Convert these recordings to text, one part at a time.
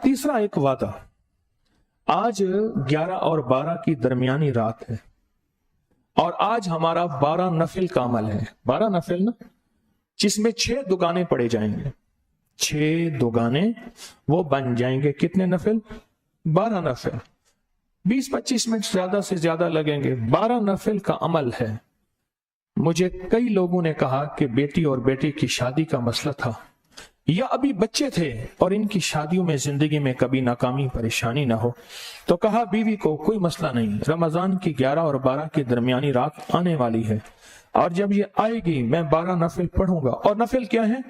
تیسرا ایک وعدہ، آج 11 اور 12 کی درمیانی رات ہے اور آج ہمارا 12 نفل کا عمل ہے. 12 نفل نا، جس میں 6 دگانے پڑے جائیں گے. 6 دگانے وہ بن جائیں گے کتنے نفل؟ 12 نفل. 20-25 منٹ زیادہ سے زیادہ لگیں گے. 12 نفل کا عمل ہے. مجھے کئی لوگوں نے کہا کہ بیٹی اور بیٹے کی شادی کا مسئلہ تھا یا ابھی بچے تھے اور ان کی شادیوں میں زندگی میں کبھی ناکامی پریشانی نہ ہو، تو کہا بیوی کو کوئی مسئلہ نہیں، رمضان کی 11 اور 12 کی درمیانی رات آنے والی ہے اور جب یہ آئے گی میں 12 نفل پڑھوں گا. اور نفل کیا ہے؟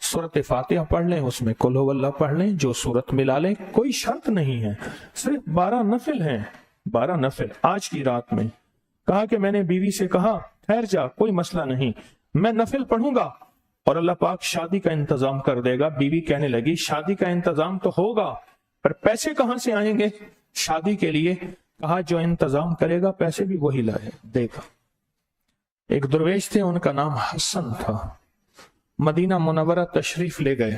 سورۃ فاتحہ پڑھ لیں، اس میں قل ھو اللہ پڑھ لیں، جو سورت ملا لیں، کوئی شرط نہیں ہے، صرف 12 نفل ہیں. 12 نفل آج کی رات میں. کہا کہ میں نے بیوی سے کہا ٹھہر جا، کوئی مسئلہ نہیں، میں نفل پڑھوں گا اور اللہ پاک شادی کا انتظام کر دے گا. بیوی کہنے لگی شادی کا انتظام تو ہوگا پر پیسے کہاں سے آئیں گے شادی کے لیے؟ کہا جو انتظام کرے گا پیسے بھی وہی لائے دے گا. ایک درویش تھے، ان کا نام حسن تھا، مدینہ منورہ تشریف لے گئے.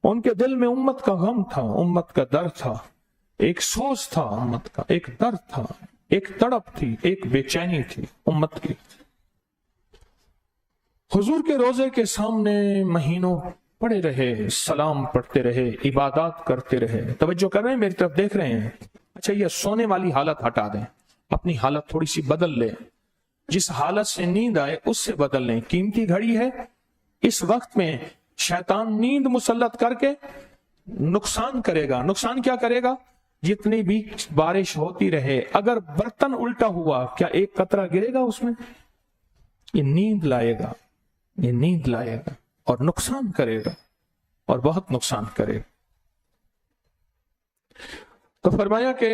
ان کے دل میں امت کا غم تھا، امت کا درد تھا، ایک سوز تھا امت کا، ایک درد تھا، ایک تڑپ تھی، ایک بے چینی تھی امت کی. حضور کے روزے کے سامنے مہینوں پڑے رہے، سلام پڑھتے رہے، عبادات کرتے رہے. توجہ کر رہے ہیں، میری طرف دیکھ رہے ہیں؟ اچھا یہ سونے والی حالت ہٹا دیں، اپنی حالت تھوڑی سی بدل لیں، جس حالت سے نیند آئے اس سے بدل لیں. قیمتی گھڑی ہے، اس وقت میں شیطان نیند مسلط کر کے نقصان کرے گا. نقصان کیا کرے گا؟ جتنی بھی بارش ہوتی رہے، اگر برتن الٹا ہوا کیا ایک قطرہ گرے گا اس میں؟ یہ نیند لائے گا، یہ نیند لائے گا اور نقصان کرے گا اور بہت نقصان کرے گا. تو فرمایا کہ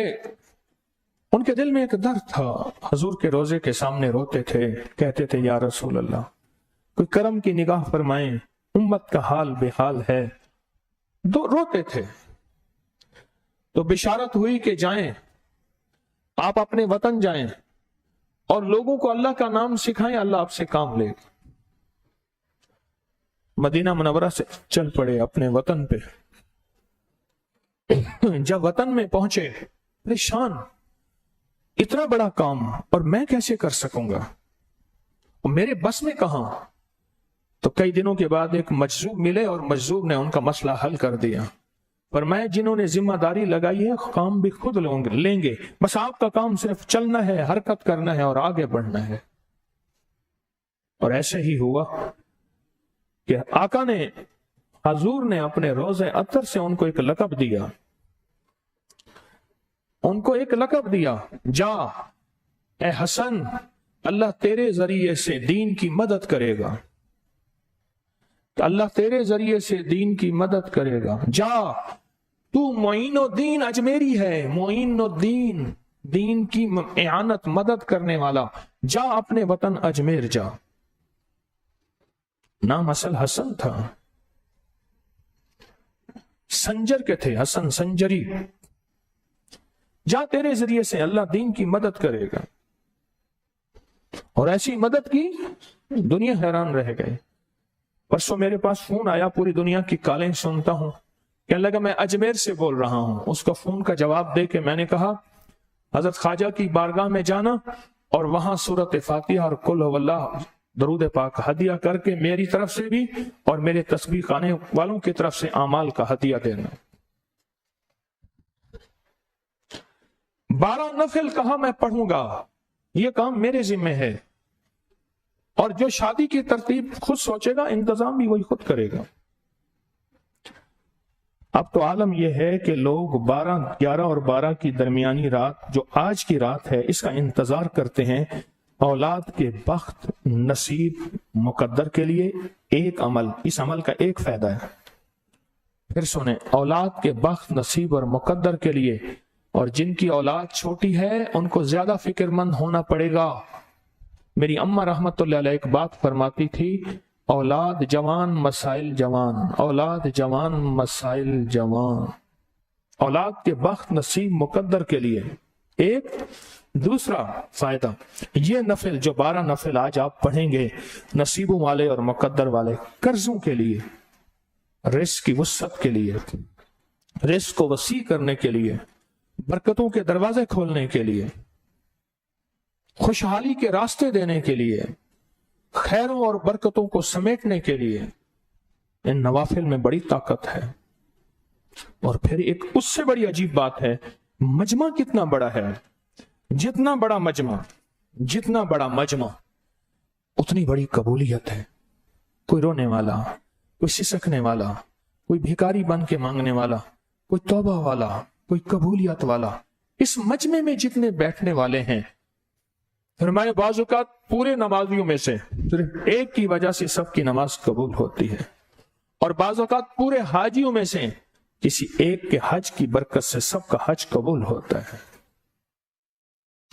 ان کے دل میں ایک درد تھا، حضور کے روزے کے سامنے روتے تھے، کہتے تھے یا رسول اللہ کوئی کرم کی نگاہ فرمائیں، امت کا حال بے حال ہے. روتے تھے. تو بشارت ہوئی کہ جائیں، آپ اپنے وطن جائیں اور لوگوں کو اللہ کا نام سکھائیں، اللہ آپ سے کام لے گا. مدینہ منورہ سے چل پڑے اپنے وطن پہ. جب وطن میں پہنچے پریشان، اتنا بڑا کام اور میں کیسے کر سکوں گا، میرے بس میں کہاں. تو کئی دنوں کے بعد ایک مجذوب ملے اور مجذوب نے ان کا مسئلہ حل کر دیا. پر میں جنہوں نے ذمہ داری لگائی ہے کام بھی خود لیں گے، بس آپ کا کام صرف چلنا ہے، حرکت کرنا ہے اور آگے بڑھنا ہے. اور ایسے ہی ہوا کہ آقا نے، حضور نے اپنے روزے اطہر سے ان کو ایک لقب دیا، ان کو ایک لقب دیا، جا اے حسن اللہ تیرے ذریعے سے دین کی مدد کرے گا، اللہ تیرے ذریعے سے دین کی مدد کرے گا. جا تو معین الدین اجمیری ہے، معین الدین، دین کی اعانت مدد کرنے والا، جا اپنے وطن اجمیر جا. نام اصل حسن تھا، سنجر کے تھے، حسن سنجری. جا تیرے ذریعے سے اللہ دین کی مدد کرے گا. اور ایسی مدد کی دنیا حیران رہ گئے. پرسوں میرے پاس فون آیا، پوری دنیا کی کالیں سنتا ہوں، کہنے لگا میں اجمیر سے بول رہا ہوں. اس کا فون کا جواب دے کے میں نے کہا حضرت خواجہ کی بارگاہ میں جانا اور وہاں سورۃ فاتحہ اور قل ھو اللہ درود پاک ہدیہ کر کے میری طرف سے بھی اور میرے تسبیح خانے والوں کی طرف سے اعمال کا ہدیہ دینا. 12 نفل کہاں میں پڑھوں گا، یہ کام میرے ذمہ ہے. اور جو شادی کی ترتیب خود سوچے گا، انتظام بھی وہی خود کرے گا. اب تو عالم یہ ہے کہ لوگ 11 اور 12 کی درمیانی رات جو آج کی رات ہے اس کا انتظار کرتے ہیں اولاد کے بخت، نصیب، مقدر کے لیے. ایک عمل، اس عمل کا ایک فائدہ ہے، پھر سنیں، اولاد کے بخت، نصیب اور مقدر کے لیے. اور جن کی اولاد چھوٹی ہے ان کو زیادہ فکر مند ہونا پڑے گا. میری اماں رحمت اللہ علیہ ایک بات فرماتی تھی، اولاد جوان مسائل جوان، اولاد جوان مسائل جوان. اولاد کے بخت، نصیب، مقدر کے لیے ایک. دوسرا فائدہ، یہ نفل جو 12 نفل آج آپ پڑھیں گے نصیبوں والے اور مقدر والے، قرضوں کے لیے، رزق کی وسعت کے لیے، रिस्क को वसी करने के लिए, बरकतों के दरवाजे खोलने के लिए, खुशहाली के रास्ते देने के लिए, खैरों और बरकतों को समेटने के लिए इन नवाफिल में बड़ी ताकत है। और फिर एक उससे बड़ी अजीब बात है, मजमा कितना बड़ा है। जितना बड़ा मजमा उतनी बड़ी कबूलियत है। कोई रोने वाला, कोई सिसकने वाला, कोई भिखारी बन के मांगने वाला, कोई तौबा वाला, कोई कबूलियत वाला, इस मजमे में जितने बैठने वाले हैं, फरमाए बाज़ औक़ात पूरे नमाजियों में से सिर्फ एक की वजह से सबकी नमाज कबूल होती है, और बाज़ औक़ात पूरे हाजियों में से किसी एक के हज की बरकत से सबका हज कबूल होता है।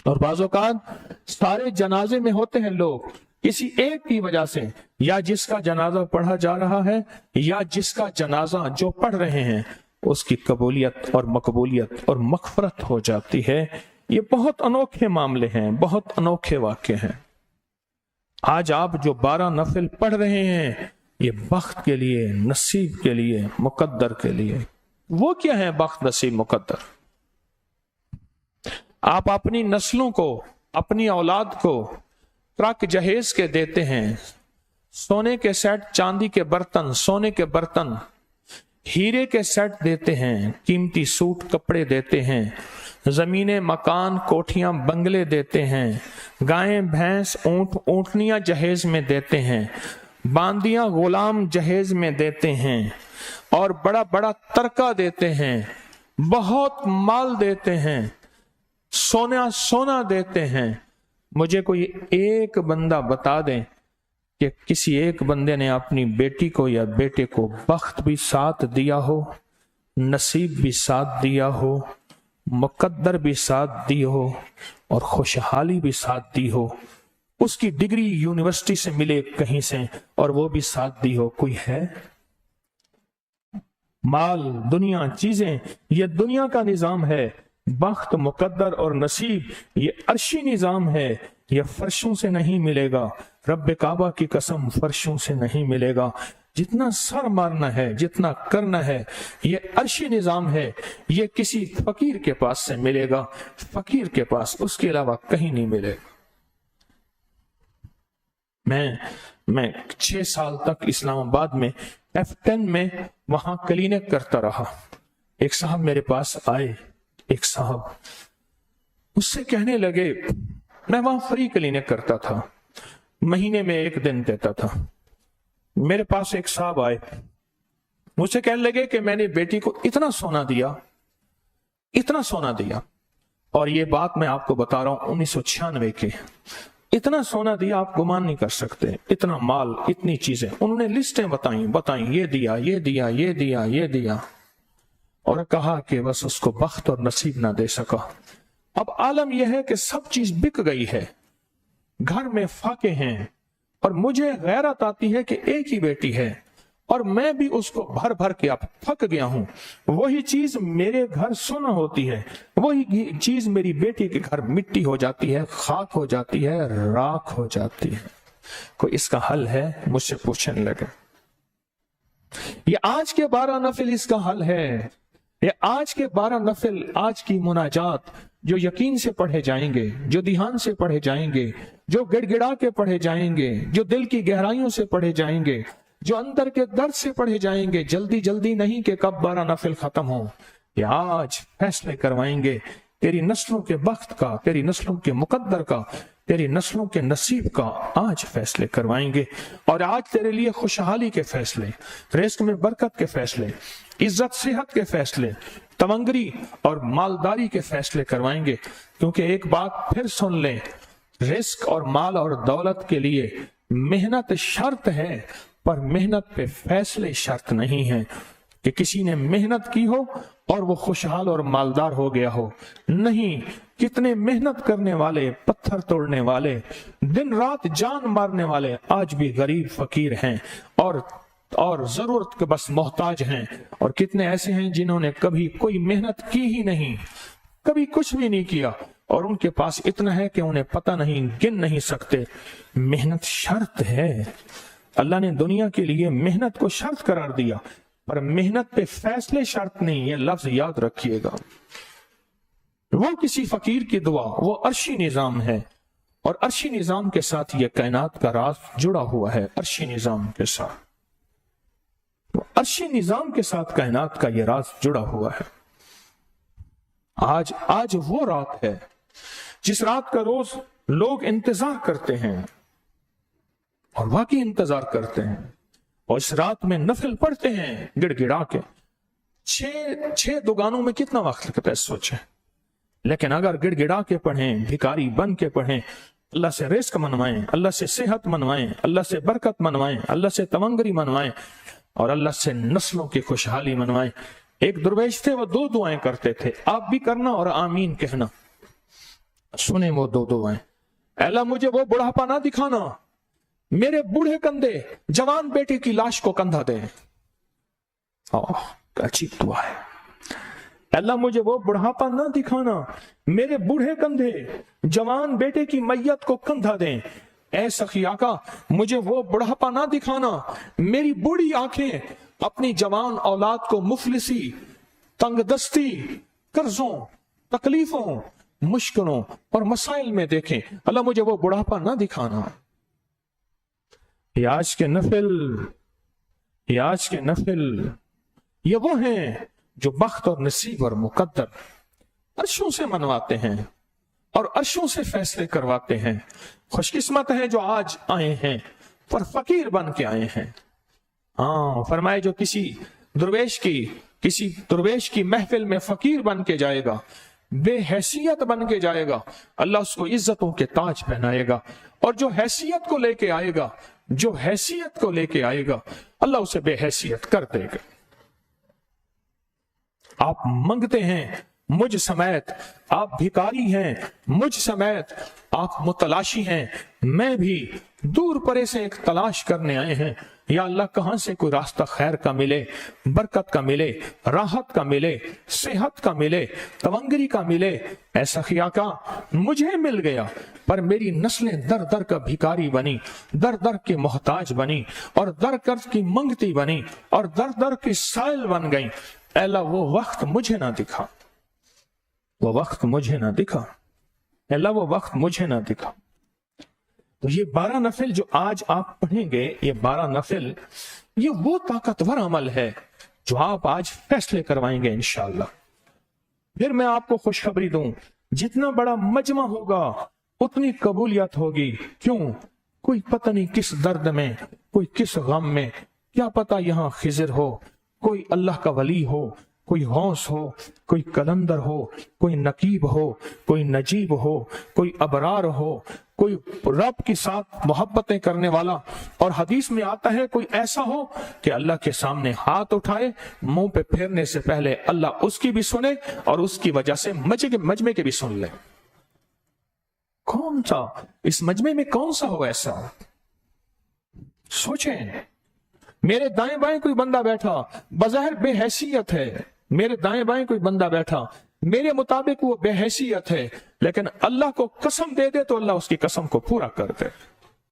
और बाज़ औक़ात सारे जनाजे में होते हैं लोग किसी एक की वजह से, या जिसका जनाजा पढ़ा जा रहा है या जिसका जनाजा जो पढ़ रहे हैं उसकी कबूलियत और मकबूलियत और मगफरत हो जाती है। ये बहुत अनोखे मामले हैं, बहुत अनोखे वाक़े हैं। आज आप जो 12 नफिल पढ़ रहे हैं, ये बख्त के लिए, नसीब के लिए, मुकद्दर के लिए। वो क्या है बख्त, नसीब, मुकद्दर? आप अपनी नस्लों को, अपनी औलाद को ट्रक जहेज के देते हैं, सोने के सेट, चांदी के बर्तन, सोने के बर्तन, हीरे के सेट देते हैं, कीमती सूट कपड़े देते हैं, जमीनें, मकान, कोठियां, बंगले देते हैं, गायें, भैंस, ऊंट, ऊंटनियां जहेज में देते हैं, बांदियां, गुलाम जहेज में देते हैं, और बड़ा बड़ा तरका देते हैं, बहुत माल देते हैं, सोना देते हैं। मुझे कोई एक बंदा बता दें कि किसी एक बंदे ने अपनी बेटी को या बेटे को बख्त भी साथ दिया हो, नसीब भी साथ दिया हो, मुकद्दर भी साथ दी हो, और खुशहाली भी साथ दी हो, उसकी डिग्री यूनिवर्सिटी से मिले कहीं से और वो भी साथ दी हो? कोई है? माल, दुनिया, चीजें, ये दुनिया का निजाम है। बख्त, मुकद्दर और नसीब ये अर्शी निजाम है, ये फर्शों से नहीं मिलेगा। रब्बे काबा की कसम, फर्शों से नहीं मिलेगा। जितना सर मारना है, जितना करना है, ये अर्शी निजाम है। ये किसी फकीर के पास से मिलेगा, फकीर के पास, उसके अलावा कहीं नहीं मिलेगा। मैं 6 साल तक इस्लामाबाद में F10 में वहां क्लिनिक करता रहा। एक साहब मेरे पास आए, एक साहब उससे कहने लगे, मैं वहां फ्री क्लिनिक करता था, महीने में 1 दिन देता था। मेरे पास एक साहब आए, मुझसे कहने लगे कि मैंने बेटी को इतना सोना दिया, और ये बात मैं आपको बता रहा हूं 1996 के, इतना सोना दिया आप गुमान नहीं कर सकते, इतना माल, इतनी चीजें। उन्होंने लिस्टें बताई, ये दिया, और कहा कि बस उसको बख्त और नसीब ना दे सका। अब आलम यह है कि सब चीज बिक गई है, घर में फाके हैं, और मुझे गैरत आती है कि एक ही बेटी है और मैं भी उसको भर भर के अब थक गया हूं। वही चीज मेरे घर सुना होती है, वही चीज मेरी बेटी के घर मिट्टी हो जाती है, खाक हो जाती है, राख हो जाती है। कोई इसका हल है? मुझसे पूछने लगे। ये आज के 12 नफिल इसका हल है। ये आज के 12 नफिल, आज की मुनाजात जो यकीन से पढ़े जाएंगे, जो ध्यान से पढ़े जाएंगे, जो गिड़गिड़ा के पढ़े जाएंगे, जो दिल की गहराइयों से पढ़े जाएंगे, जो अंदर के दर्द से पढ़े जाएंगे, जल्दी जल्दी नहीं कि कब 12 नफिल खत्म हो। ये आज फैसले करवाएंगे तेरी नस्लों के बख्त का, तेरी नस्लों के मुकद्दर का, तेरी नस्लों के नसीब का। आज फैसले करवाएंगे, और आज तेरे लिए खुशहाली के फैसले, रिस्क में बरकत के फैसले, इज्जत सेहत के फैसले, तमंगरी और मालदारी के फैसले करवाएंगे। क्योंकि एक बात फिर सुन लें, रिस्क और माल और दौलत के लिए मेहनत शर्त है, पर मेहनत पे फैसले शर्त नहीं है कि किसी ने मेहनत की हो और वो खुशहाल और मालदार हो गया हो। नहीं, कितने मेहनत करने वाले, पत्थर तोड़ने वाले, दिन रात जान मारने वाले आज भी गरीब फकीर हैं और जरूरत के बस मोहताज हैं। और कितने ऐसे हैं जिन्होंने कभी कोई मेहनत की ही नहीं, कभी कुछ भी नहीं किया, और उनके पास इतना है कि उन्हें पता नहीं, गिन नहीं सकते। मेहनत शर्त है। अल्लाह ने दुनिया के लिए मेहनत को शर्त करार दिया। पर मेहनत पे फैसले शर्त नहीं, ये लफ्ज याद रखिएगा। वो किसी फकीर की दुआ, वो अर्शी निजाम है, और अर्शी निजाम के साथ ये कायनात का राज जुड़ा हुआ है। अर्शी निजाम के साथ, तो अर्शी निजाम के साथ कायनात का ये राज जुड़ा हुआ है। आज वो रात है जिस रात का रोज लोग इंतजार करते हैं, और वाकई इंतजार करते हैं, और इस रात में नफिल पढ़ते हैं गिड़गिड़ा के। छह दुकानों में कितना वक्त लगता है सोचे, लेकिन अगर गिड़गिड़ा के पढ़ें, भिखारी बन के पढ़ें, अल्लाह से रिस्क मनवाएं, अल्लाह से सेहत मनवाएं, अल्लाह से बरकत मनवाएं, अल्लाह से तवंगरी मनवाएं, और अल्लाह से नस्लों की खुशहाली मनवाएं। एक दुर्वेश थे, वो 2 दुआएं करते थे, आप भी करना और आमीन कहना। सुने वो 2 दुआएं। अल्लाह मुझे वो बुढ़ापा ना दिखाना, मेरे बूढ़े कंधे जवान बेटे की लाश को कंधा दे। अजीब दुआ है। अल्लाह मुझे वो बुढ़ापा ना दिखाना, मेरे बूढ़े कंधे जवान बेटे की मैयत को कंधा दें। ऐ सखिया का मुझे वो बुढ़ापा ना दिखाना, मेरी बूढ़ी आंखें अपनी जवान औलाद को मुफलिसी, तंगदस्ती, कर्जों, तकलीफों, मुश्किलों और मसाइल में देखें। अल्लाह मुझे वो बुढ़ापा ना दिखाना। ये आज के नफिल ये वो हैं जो बख्त और नसीब और मुकद्दर अर्शों से मनवाते हैं और अर्शों से फैसले करवाते हैं। खुशकिस्मत है जो आज आए हैं पर फकीर बन के आए हैं। हाँ, फरमाए जो किसी दुर्वेश की महफिल में फकीर बन के जाएगा, बेहैसियत बन के जाएगा, अल्लाह उसको इज्जतों के ताज पहनाएगा। और जो हैसियत को लेके आएगा अल्लाह उसे बेहैसियत कर देगा। आप मंगते हैं मुझ समेत, आप भिखारी हैं मुझ समेत, आप मुतलाशी हैं, मैं भी दूर परे से एक तलाश करने आए हैं। या अल्लाह कहां से कोई रास्ता खैर का मिले, बरकत का मिले, राहत का मिले, सेहत का मिले, तवंगरी का मिले। ऐसा खिया का मुझे मिल गया, पर मेरी नस्लें दर दर का भिखारी बनी, दर दर की मोहताज बनी, और दर दर की मंगती बनी, और दर दर की साइल बन गई। अल्लाह वो वक्त मुझे ना दिखा, अल्लाह वो वक्त मुझे ना दिखा। तो ये 12 नफिल जो आज आप पढ़ेंगे, ये 12 नफिल, ये वो ताकतवर अमल है जो आप आज फैसले करवाएंगे इंशाअल्लाह। फिर मैं आपको खुशखबरी दूं, जितना बड़ा मजमा होगा उतनी कबूलियत होगी। क्यों? कोई पता नहीं किस दर्द में, कोई किस गम में, क्या पता यहाँ खिजर हो, कोई अल्लाह का वली हो, कोई गौस हो, कोई कलंदर हो, कोई नकीब हो, कोई नजीब हो, कोई अबरार हो, कोई रब के साथ मोहब्बतें करने वाला। और हदीस में आता है कोई ऐसा हो कि अल्लाह के सामने हाथ उठाए, मुंह पे फेरने से पहले अल्लाह उसकी भी सुने और उसकी वजह से मजमे के भी सुन ले। कौन सा इस मजमे में कौन सा हो ऐसा? सोचें। मेरे दाएं बाएं कोई बंदा बैठा, बज़ाहिर बेहैसियत है, मेरे दाएं बाएं कोई बंदा बैठा, मेरे मुताबिक वो बेहैसियत है, लेकिन अल्लाह को कसम दे दे तो अल्लाह उसकी कसम को पूरा कर दे।